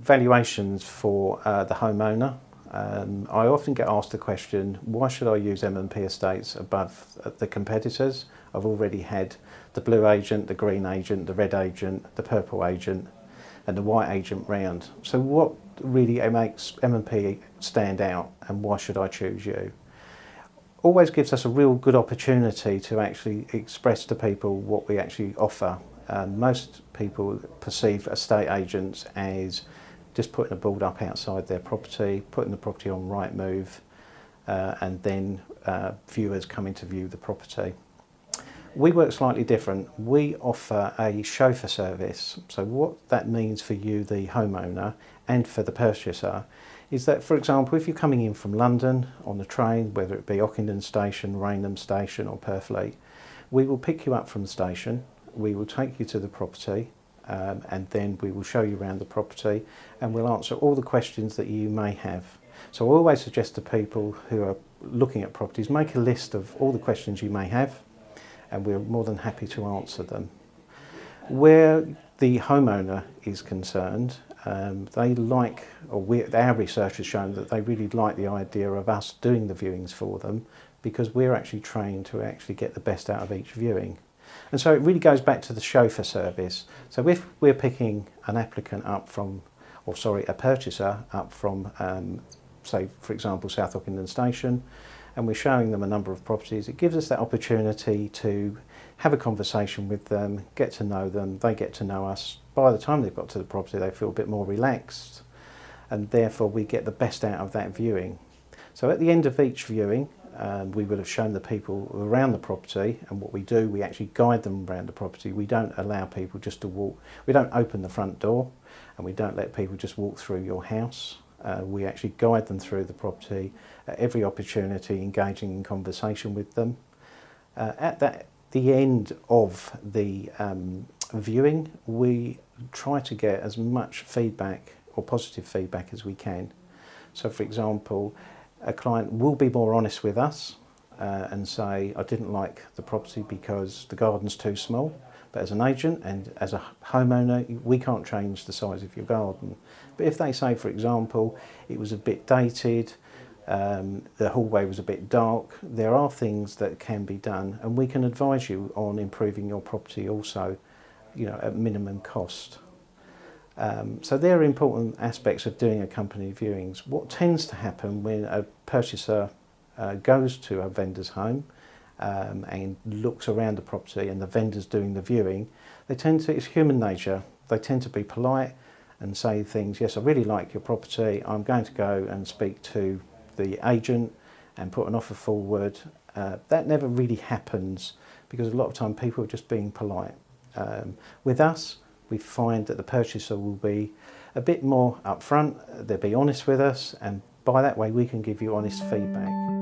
valuations for the homeowner. I often get asked the question, why should I use M&P Estates above the competitors? I've already had the blue agent, the green agent, the red agent, the purple agent and the white agent round. So what really makes M&P stand out and why should I choose you? Always gives us a real good opportunity to actually express to people what we actually offer. Most people perceive estate agents as just putting a board up outside their property, putting the property on Rightmove, and then viewers coming to view the property. We work slightly different. We offer a chauffeur service. So what that means for you, the homeowner, and for the purchaser, is that, for example, if you're coming in from London on the train, whether it be Ockenden Station, Rainham Station or Purfleet, we will pick you up from the station, we will take you to the property, and then we will show you around the property and we'll answer all the questions that you may have. So I always suggest to people who are looking at properties, make a list of all the questions you may have and we're more than happy to answer them. Where the homeowner is concerned, they like, our research has shown that they really like the idea of us doing the viewings for them because we're actually trained to actually get the best out of each viewing. And so it really goes back to the chauffeur service. So if we're picking an applicant up from, a purchaser up from, say, for example, South Ockenden Station, and we're showing them a number of properties, it gives us that opportunity to have a conversation with them, get to know them, they get to know us. By the time they've got to the property, they feel a bit more relaxed, and therefore we get the best out of that viewing. So at the end of each viewing, we would have shown the people around the property, and what we do, we actually guide them around the property. We don't allow people just to walk, we don't open the front door, and we don't let people just walk through your house. We actually guide them through the property at every opportunity, engaging in conversation with them. At the end of the viewing, we try to get as much feedback or positive feedback as we can. So for example, a client will be more honest with us and say, I didn't like the property because the garden's too small. But as an agent and as a homeowner, we can't change the size of your garden. But if they say, for example, it was a bit dated, the hallway was a bit dark, there are things that can be done, and we can advise you on improving your property also, at minimum cost. So they're important aspects of doing accompanied viewings. What tends to happen when a purchaser goes to a vendor's home and looks around the property and the vendor's doing the viewing, it's human nature, they tend to be polite and say things, yes, I really like your property, I'm going to go and speak to the agent and put an offer forward. That never really happens because a lot of time people are just being polite. With us, we find that the purchaser will be a bit more upfront, they'll be honest with us, and by that way we can give you honest feedback.